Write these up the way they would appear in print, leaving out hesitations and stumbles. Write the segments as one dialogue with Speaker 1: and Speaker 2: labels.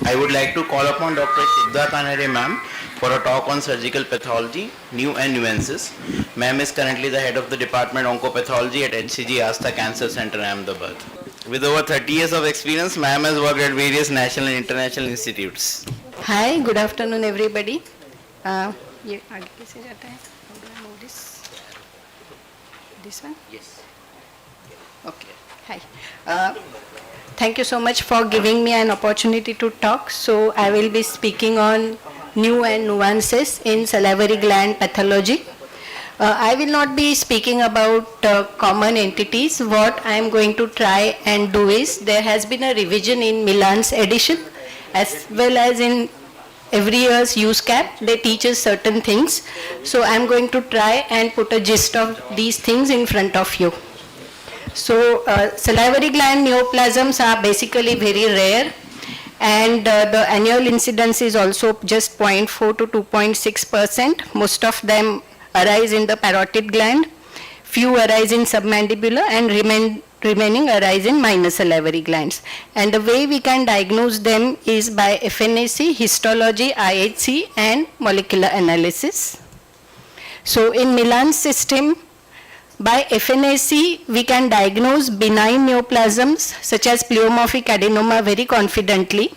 Speaker 1: I would like to call upon Dr. Shubhada Kanhere ma'am for a talk on surgical pathology, new and nuances. Ma'am is currently the head of the department oncopathology at HCG Asta Cancer Center, Ahmedabad. With over 30 years of experience, ma'am has worked at various national and international institutes.
Speaker 2: Hi, good afternoon everybody. ये आगे कैसे जाता है? How do I move this? This one?
Speaker 1: Yes.
Speaker 2: Okay. Hi. Thank you so much for giving me an opportunity to talk. So I will be speaking on new and nuances in salivary gland pathology. I will not be speaking about common entities. What I am going to try and do is, there has been a revision in Milan's edition as well as in every year's USCAP. They teach us certain things. So I am going to try and put a gist of these things in front of you. So salivary gland neoplasms are basically very rare, and the annual incidence is also just 0.4 to 2.6%. Most of them arise in the parotid gland, few arise in submandibular, and remaining arise in minor salivary glands. And the way we can diagnose them is by FNAC, histology, IHC, and molecular analysis. So in Milan's system, by FNAC, we can diagnose benign neoplasms such as pleomorphic adenoma very confidently.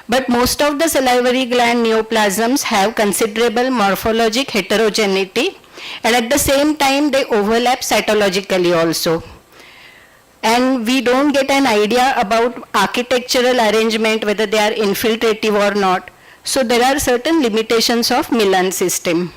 Speaker 2: But most of the salivary gland neoplasms have considerable morphologic heterogeneity, and at the same time they overlap cytologically also. And we don't get an idea about architectural arrangement, whether they are infiltrative or not. So there are certain limitations of Milan system.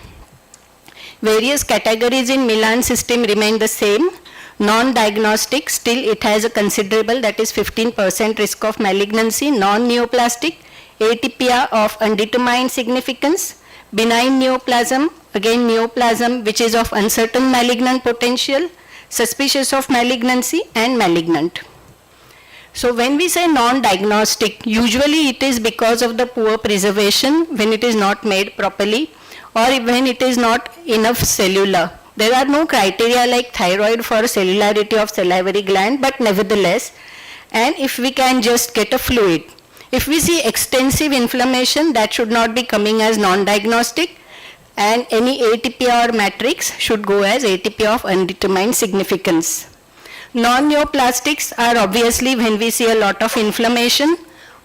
Speaker 2: Various categories in Milan system remain the same. Non-diagnostic, still it has a considerable, that is 15% risk of malignancy. Non-neoplastic, atypia of undetermined significance. Benign neoplasm, again neoplasm which is of uncertain malignant potential. Suspicious of malignancy, and malignant. So when we say non-diagnostic, usually it is because of the poor preservation, when it is not made properly, or when it is not enough cellular. There are no criteria like thyroid for cellularity of salivary gland, but nevertheless, and if we can just get a fluid. If we see extensive inflammation, that should not be coming as non-diagnostic, and any atypia or matrix should go as atypia of undetermined significance. Non-neoplastics are obviously when we see a lot of inflammation,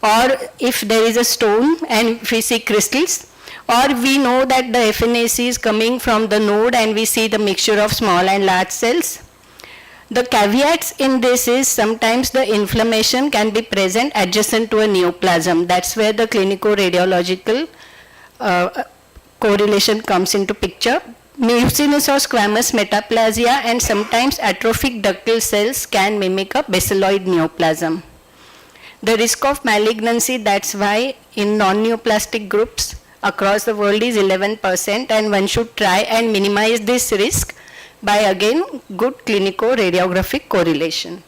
Speaker 2: or if there is a stone and if we see crystals, or we know that the FNAC is coming from the node and we see the mixture of small and large cells. The caveats in this is sometimes the inflammation can be present adjacent to a neoplasm. That's where the clinico-radiological correlation comes into picture. Mucinous or squamous metaplasia and sometimes atrophic ductal cells can mimic a basaloid neoplasm. The risk of malignancy, that's why in non-neoplastic groups across the world is 11%, and one should try and minimize this risk by again good clinico-radiographic correlation.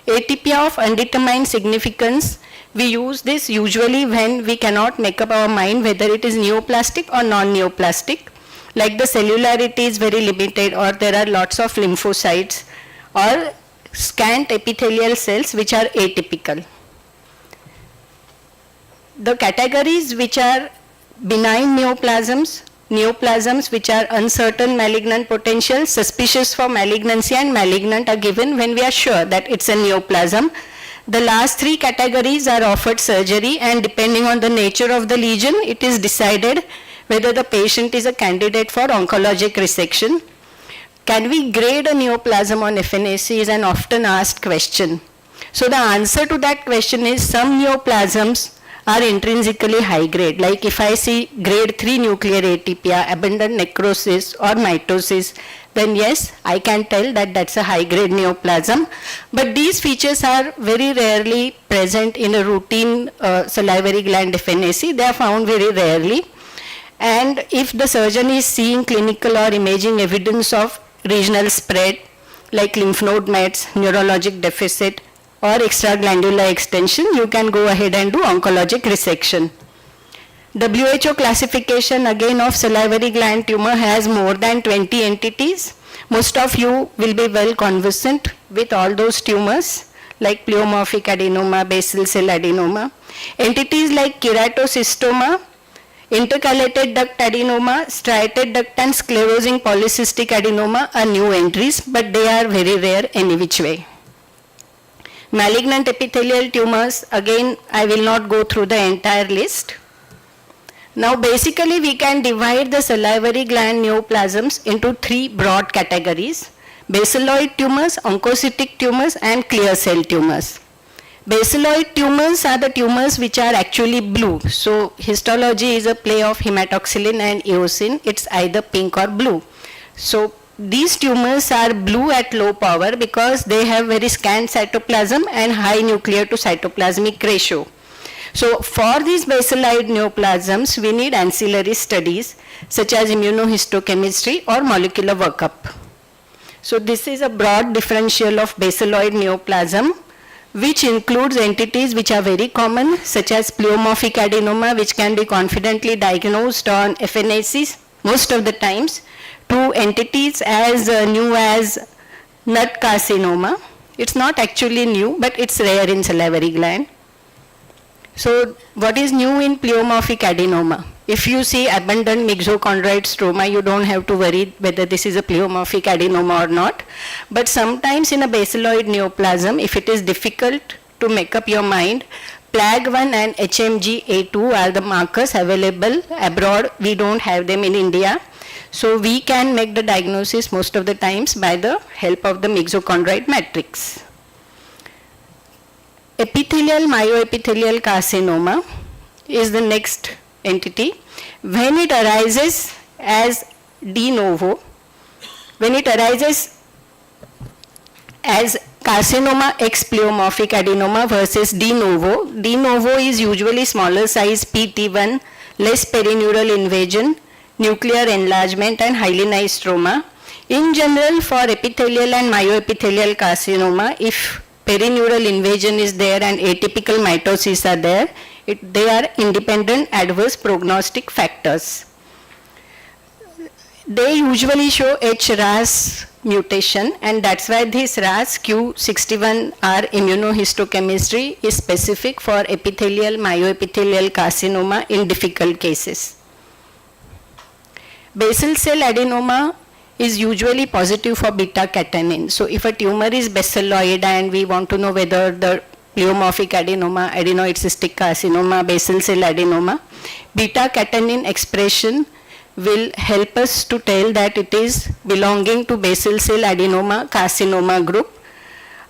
Speaker 2: Atypia of undetermined significance, we use this usually when we cannot make up our mind whether it is neoplastic or non-neoplastic, like the cellularity is very limited, or there are lots of lymphocytes or scant epithelial cells which are atypical. The categories which are benign neoplasms, neoplasms which are uncertain malignant potential, suspicious for malignancy, and malignant are given when we are sure that it's a neoplasm. The last three categories are offered surgery, and depending on the nature of the lesion, it is decided whether the patient is a candidate for oncologic resection. Can we grade a neoplasm on FNAC is an often asked question. So the answer to that question is some neoplasms are intrinsically high grade. Like if I see grade 3 nuclear atypia, abundant necrosis or mitosis, then yes, I can tell that that's a high grade neoplasm. But these features are very rarely present in a routine salivary gland FNAC. They are found very rarely. And if the surgeon is seeing clinical or imaging evidence of regional spread, like lymph node mets, neurologic deficit, or extraglandular extension, you can go ahead and do oncologic resection. WHO classification again of salivary gland tumor has more than 20 entities. Most of you will be well conversant with all those tumors, like pleomorphic adenoma, basal cell adenoma. Entities like keratocystoma, intercalated duct adenoma, striated duct and sclerosing polycystic adenoma are new entries, but they are very rare any which way. Malignant epithelial tumors, again I will not go through the entire list. Now basically we can divide the salivary gland neoplasms into three broad categories: basaloid tumors, oncocytic tumors and clear cell tumors. Basaloid tumors are the tumors which are actually blue. So histology is a play of hematoxylin and eosin. It's either pink or blue. So these tumors are blue at low power because they have very scant cytoplasm and high nuclear to cytoplasmic ratio. So for these basaloid neoplasms, we need ancillary studies such as immunohistochemistry or molecular workup. So this is a broad differential of basaloid neoplasm, which includes entities which are very common, such as pleomorphic adenoma, which can be confidently diagnosed on FNACs most of the times, to entities as new as nut carcinoma. It's not actually new, but it's rare in salivary gland. So what is new in pleomorphic adenoma? If you see abundant myxochondroid stroma, you don't have to worry whether this is a pleomorphic adenoma or not. But sometimes in a basaloid neoplasm, if it is difficult to make up your mind, PLAG1 and HMG-A2 are the markers available abroad. We don't have them in India. So we can make the diagnosis most of the times by the help of the myxochondroid matrix. Epithelial myoepithelial carcinoma is the next entity. When it arises as de novo, when it arises as carcinoma ex pleomorphic adenoma versus de novo is usually smaller size PT1, less perineural invasion, nuclear enlargement and hyalinoid stroma. In general, for epithelial and myoepithelial carcinoma, if perineural invasion is there and atypical mitosis are there, they are independent adverse prognostic factors. They usually show HRAS mutation, and that's why this RAS Q61R immunohistochemistry is specific for epithelial myoepithelial carcinoma in difficult cases. Basal cell adenoma is usually positive for beta-catenin. So if a tumor is basaloid and we want to know whether the pleomorphic adenoma, adenoid cystic carcinoma, basal cell adenoma, beta-catenin expression will help us to tell that it is belonging to basal cell adenoma carcinoma group.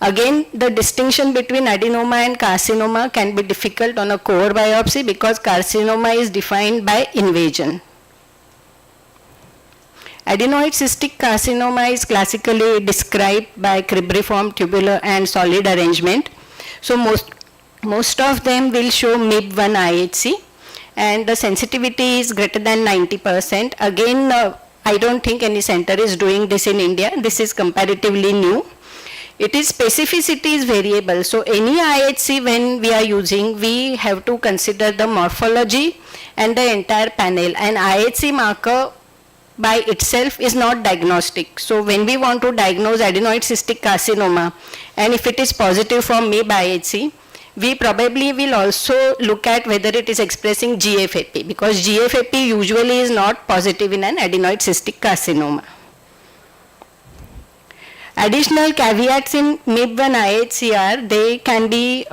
Speaker 2: Again, the distinction between adenoma and carcinoma can be difficult on a core biopsy because carcinoma is defined by invasion. Adenoid cystic carcinoma is classically described by cribriform tubular and solid arrangement. So most of them will show MIB1 IHC, and the sensitivity is greater than 90%. Again, I don't think any center is doing this in India. This is comparatively new. Its specificity is variable. So any IHC when we are using, we have to consider the morphology and the entire panel. An IHC marker by itself is not diagnostic. So when we want to diagnose adenoid cystic carcinoma, and if it is positive for MIB IHC, we probably will also look at whether it is expressing GFAP, because GFAP usually is not positive in an adenoid cystic carcinoma. Additional caveats in MIB1 IHC are they can be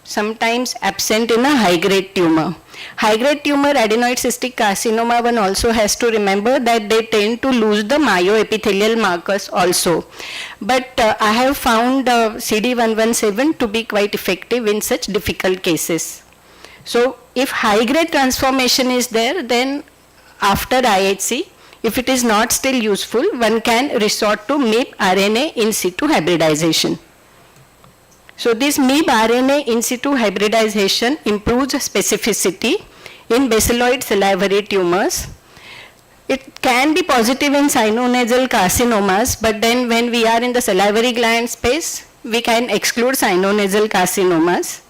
Speaker 2: sometimes absent in a high-grade tumor. High-grade tumor adenoid cystic carcinoma, one also has to remember that they tend to lose the myoepithelial markers also. But I have found CD117 to be quite effective in such difficult cases. So if high-grade transformation is there, then after IHC, if it is not still useful, one can resort to MIB RNA in situ hybridization. So this MIB RNA in situ hybridization improves specificity in basaloid salivary tumors. It can be positive in sinonasal carcinomas, but then when we are in the salivary gland space, we can exclude sinonasal carcinomas.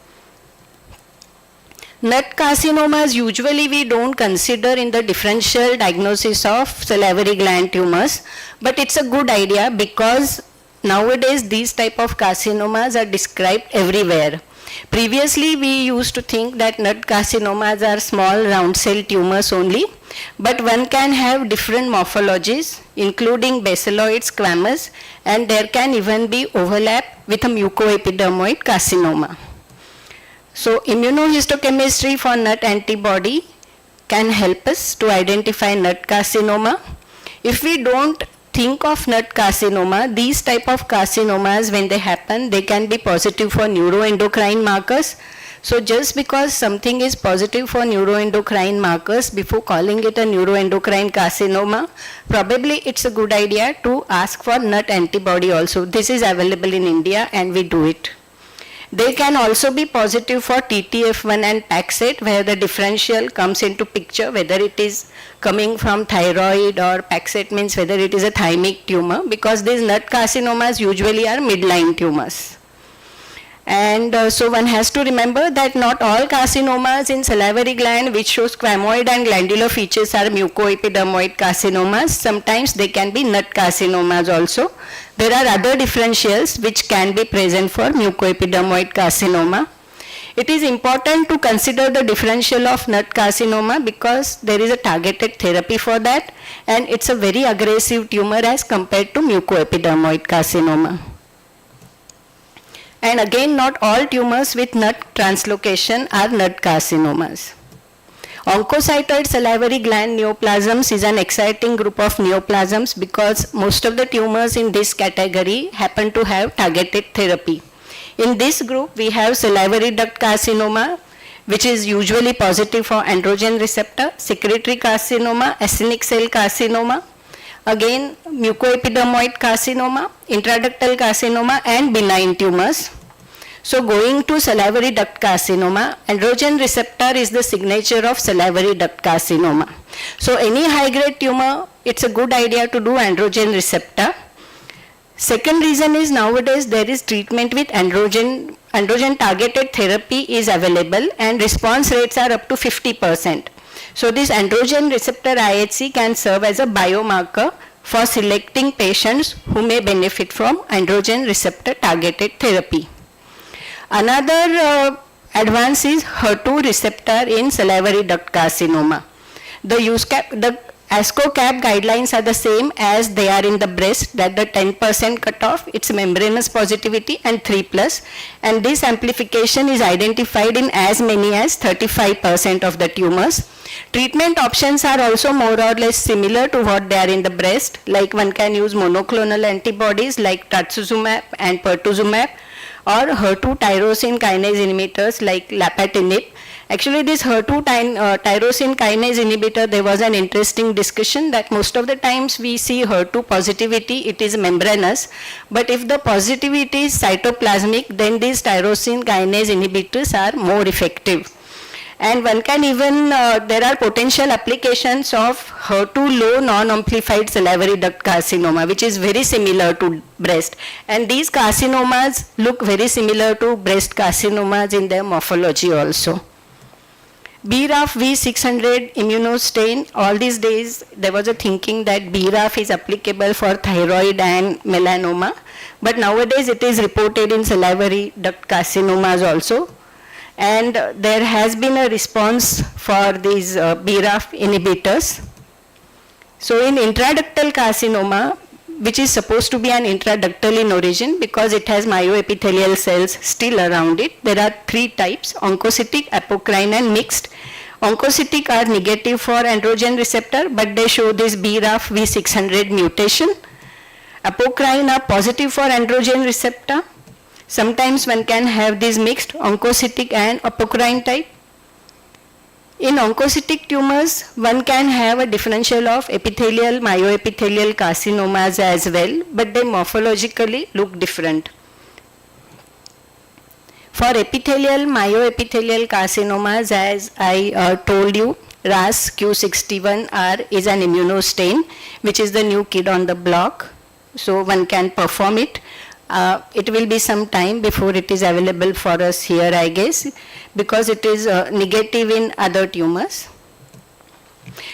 Speaker 2: Nut carcinomas usually we don't consider in the differential diagnosis of salivary gland tumors, but it's a good idea because nowadays these type of carcinomas are described everywhere. Previously, we used to think that nut carcinomas are small round cell tumors only, but one can have different morphologies, including basiloid squamous, and there can even be overlap with a mucoepidermoid carcinoma. So, immunohistochemistry for nut antibody can help us to identify nut carcinoma. If we don't think of nut carcinoma, these type of carcinomas, when they happen, they can be positive for neuroendocrine markers. So just because something is positive for neuroendocrine markers, before calling it a neuroendocrine carcinoma, probably it's a good idea to ask for nut antibody also. This is available in India and we do it. They can also be positive for TTF1 and Paxet, where the differential comes into picture, whether it is coming from thyroid or Paxet means whether it is a thymic tumor, because these nut carcinomas usually are midline tumors. And so one has to remember that not all carcinomas in salivary gland which show squamoid and glandular features are mucoepidermoid carcinomas. Sometimes they can be nut carcinomas also. There are other differentials which can be present for mucoepidermoid carcinoma. It is important to consider the differential of nut carcinoma because there is a targeted therapy for that, and it's a very aggressive tumor as compared to mucoepidermoid carcinoma. And again, not all tumors with nut translocation are nut carcinomas. Oncocytoid salivary gland neoplasms is an exciting group of neoplasms because most of the tumors in this category happen to have targeted therapy. In this group, we have salivary duct carcinoma, which is usually positive for androgen receptor, secretory carcinoma, acinic cell carcinoma, again mucoepidermoid carcinoma, intraductal carcinoma, and benign tumors. So going to salivary duct carcinoma, androgen receptor is the signature of salivary duct carcinoma. So any high-grade tumor, it's a good idea to do androgen receptor. Second reason is nowadays there is treatment with androgen targeted therapy is available and response rates are up to 50%. So this androgen receptor IHC can serve as a biomarker for selecting patients who may benefit from androgen receptor targeted therapy. Another advance is HER2 receptor in salivary duct carcinoma. The ASCO-CAP guidelines are the same as they are in the breast, that the 10% cutoff, it's membranous positivity and 3+, and this amplification is identified in as many as 35% of the tumors. Treatment options are also more or less similar to what they are in the breast, like one can use monoclonal antibodies like trastuzumab and pertuzumab, or HER2 tyrosine kinase inhibitors like lapatinib. Actually, this HER2 tyrosine kinase inhibitor, there was an interesting discussion that most of the times we see HER2 positivity, it is membranous, but if the positivity is cytoplasmic, then these tyrosine kinase inhibitors are more effective. And one can even, there are potential applications of HER2 low non-amplified salivary duct carcinoma, which is very similar to breast. And these carcinomas look very similar to breast carcinomas in their morphology also. BRAF V600 immunostain, all these days there was a thinking that BRAF is applicable for thyroid and melanoma, but nowadays it is reported in salivary duct carcinomas also. And there has been a response for these BRAF inhibitors. So in intraductal carcinoma, which is supposed to be an intraductal in origin because it has myoepithelial cells still around it, there are 3 types: oncocytic, apocrine, and mixed. Oncocytic are negative for androgen receptor, but they show this BRAF V600 mutation. Apocrine are positive for androgen receptor. Sometimes one can have this mixed oncocytic and apocrine type. In oncocytic tumors, one can have a differential of epithelial, myoepithelial carcinomas as well, but they morphologically look different. For epithelial, myoepithelial carcinomas, as I told you, RAS Q61R is an immunostain, which is the new kid on the block. So one can perform it. It will be some time before it is available for us here, I guess, because it is negative in other tumors.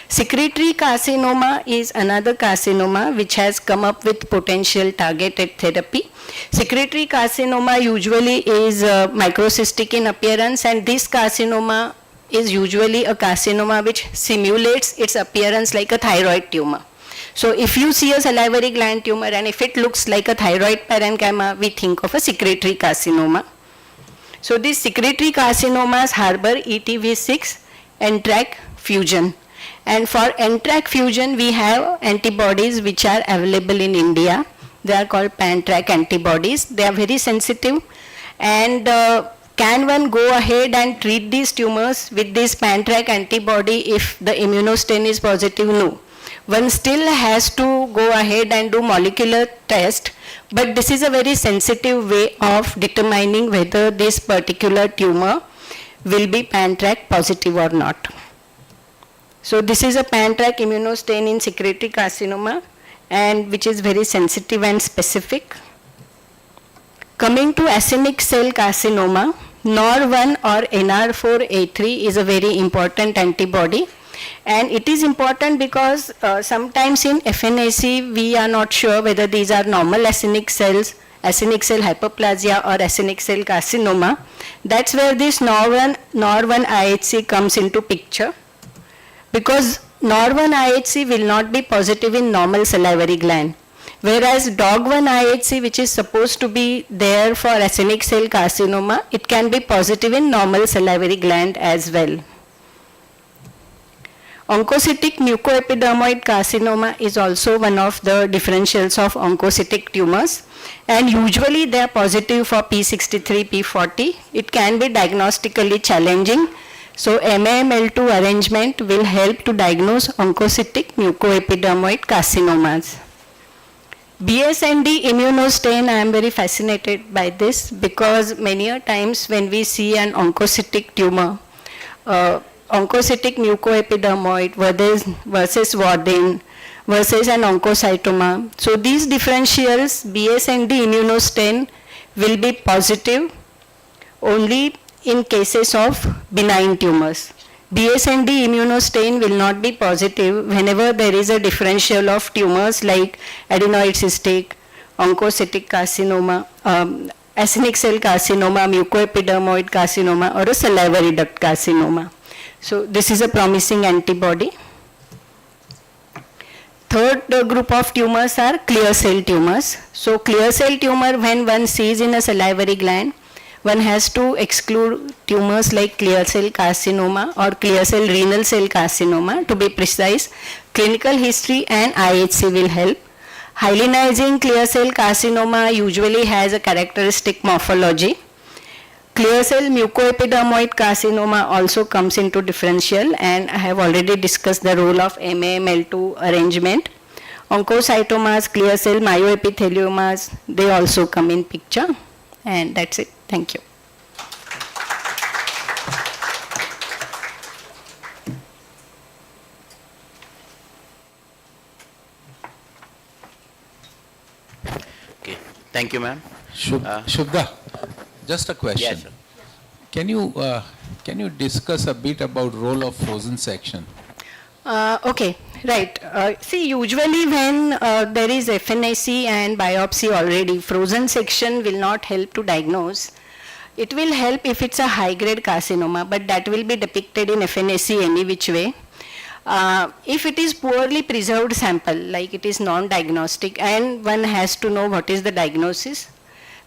Speaker 2: Secretory carcinoma is another carcinoma which has come up with potential targeted therapy. Secretory carcinoma usually is microcystic in appearance, and this carcinoma is usually a carcinoma which simulates its appearance like a thyroid tumor. So if you see a salivary gland tumor and if it looks like a thyroid parenchyma, we think of a secretory carcinoma. So these secretory carcinomas harbor ETV6 NTRK fusion. And for NTRK fusion, we have antibodies which are available in India. They are called pan-TRK antibodies. They are very sensitive. And can one go ahead and treat these tumors with this pan-TRK antibody if the immunostain is positive? No. One still has to go ahead and do molecular test, but this is a very sensitive way of determining whether this particular tumor will be pan-TRK positive or not. So this is a pan-TRK immunostain in secretory carcinoma, and which is very sensitive and specific. Coming to acinic cell carcinoma, NOR1 or NR4A3 is a very important antibody. And it is important because sometimes in FNAC we are not sure whether these are normal acinic cells, acinic cell hyperplasia or acinic cell carcinoma. That's where this NOR1 IHC comes into picture, because NOR1 IHC will not be positive in normal salivary gland, whereas DOG1 IHC, which is supposed to be there for acinic cell carcinoma, it can be positive in normal salivary gland as well. Oncocytic mucoepidermoid carcinoma is also one of the differentials of oncocytic tumors, and usually they are positive for P63, P40. It can be diagnostically challenging, so MAML2 arrangement will help to diagnose oncocytic mucoepidermoid carcinomas. BSND immunostain, I am very fascinated by this, because many a times when we see an oncocytic tumor, oncocytic mucoepidermoid versus Warden versus an oncocytoma. So these differentials, BSND immunostain will be positive only in cases of benign tumors. BSND immunostain will not be positive whenever there is a differential of tumors like adenoid cystic, oncocytic carcinoma, acinic cell carcinoma, mucoepidermoid carcinoma, or a salivary duct carcinoma. So this is a promising antibody. Third group of tumors are clear cell tumors. So clear cell tumor, when one sees in a salivary gland, one has to exclude tumors like clear cell carcinoma or clear cell renal cell carcinoma, to be precise. Clinical history and IHC will help. Hyalinizing clear cell carcinoma usually has a characteristic morphology. Clear cell mucoepidermoid carcinoma also comes into differential, and I have already discussed the role of MAML2 arrangement. Oncocytomas, clear cell myoepitheliomas, they also come in picture, and that's it. Thank you.
Speaker 1: Okay, thank you, ma'am.
Speaker 3: Shubhada, just a question.
Speaker 1: Yes, sir.
Speaker 3: Can you discuss a bit about role of frozen section?
Speaker 2: Okay, right. See, usually when there is FNAC and biopsy already, frozen section will not help to diagnose. It will help if it's a high-grade carcinoma, but that will be depicted in FNAC any which way. If it is poorly preserved sample, like it is non-diagnostic, and one has to know what is the diagnosis,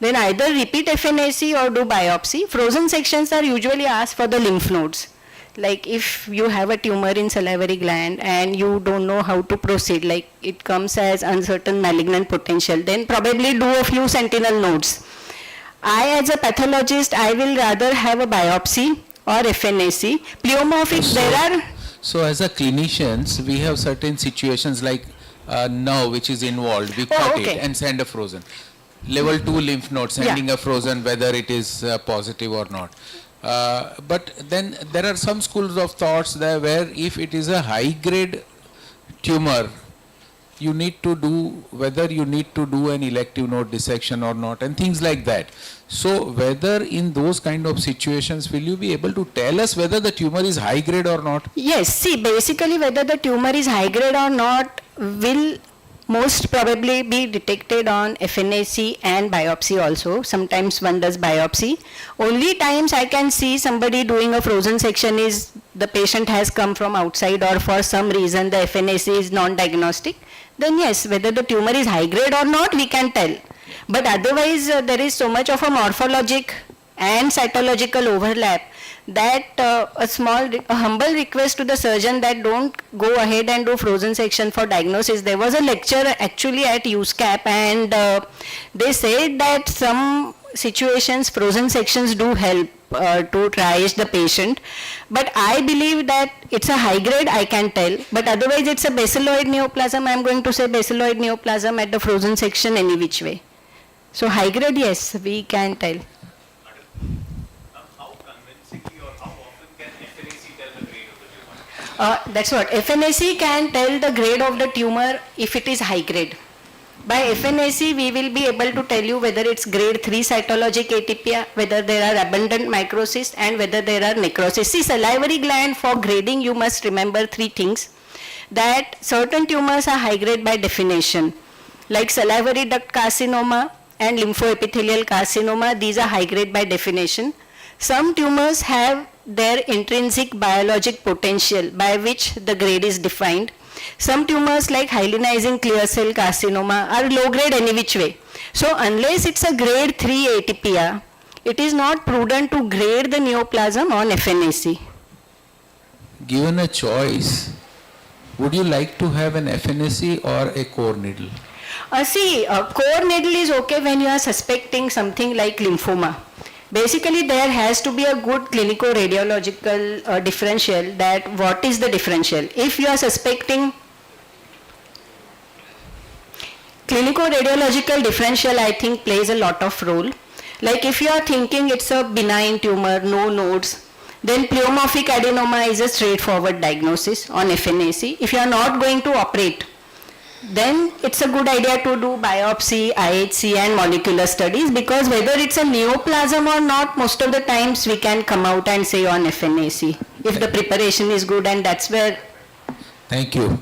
Speaker 2: then either repeat FNAC or do biopsy. Frozen sections are usually asked for the lymph nodes. Like if you have a tumor in salivary gland and you don't know how to proceed, like it comes as uncertain malignant potential, then probably do a few sentinel nodes. As a pathologist, I will rather have a biopsy or FNAC. Pleomorphic, there are...
Speaker 3: So as a clinicians, we have certain situations like nerve which is involved, we cut it and send a frozen. Level 2 lymph node, sending a frozen, whether it is positive or not. But then there are some schools of thoughts there where if it is a high grade tumor, you need to do, whether you need to do an elective node dissection or not, and things like that. So whether in those kind of situations, will you be able to tell us whether the tumor is high grade or not?
Speaker 2: Yes, see, basically whether the tumor is high grade or not will most probably be detected on FNAC and biopsy also. Sometimes one does biopsy. Only times I can see somebody doing a frozen section is the patient has come from outside or for some reason the FNAC is non-diagnostic. Then yes, whether the tumor is high grade or not, we can tell. But otherwise, there is so much of a morphologic and cytological overlap that a humble request to the surgeon that don't go ahead and do frozen section for diagnosis. There was a lecture actually at USCAP and they said that some situations frozen sections do help to triage the patient, but I believe that it's a high grade, I can tell, but otherwise it's a basiloid neoplasm. I'm going to say basiloid neoplasm at the frozen section any which way. So high grade, yes, we can tell.
Speaker 4: How convincingly or how often can FNAC tell the grade of the tumor?
Speaker 2: That's what FNAC can tell the grade of the tumor if it is high grade. By FNAC, we will be able to tell you whether it's grade 3 cytologic atypia, whether there are abundant microcysts, and whether there are necrosis. See, salivary gland, for grading, you must remember three things. That certain tumors are high grade by definition, like salivary duct carcinoma and lymphoepithelial carcinoma. These are high grade by definition. Some tumors have their intrinsic biologic potential by which the grade is defined. Some tumors like hyalinizing clear cell carcinoma are low grade any which way. So unless it's a grade 3 atypia, it is not prudent to grade the neoplasm on FNAC.
Speaker 3: Given a choice, would you like to have an FNAC or a core needle?
Speaker 2: See, a core needle is okay when you are suspecting something like lymphoma. Basically, there has to be a good clinico-radiological differential. That what is the differential? If you are suspecting clinico-radiological differential, I think plays a lot of role. Like if you are thinking it's a benign tumor, no nodes, then pleomorphic adenoma is a straightforward diagnosis on FNAC. If you are not going to operate, then it's a good idea to do biopsy, IHC and molecular studies, because whether it's a neoplasm or not, most of the times we can come out and say on FNAC if the preparation is good, and that's where.
Speaker 3: Thank you.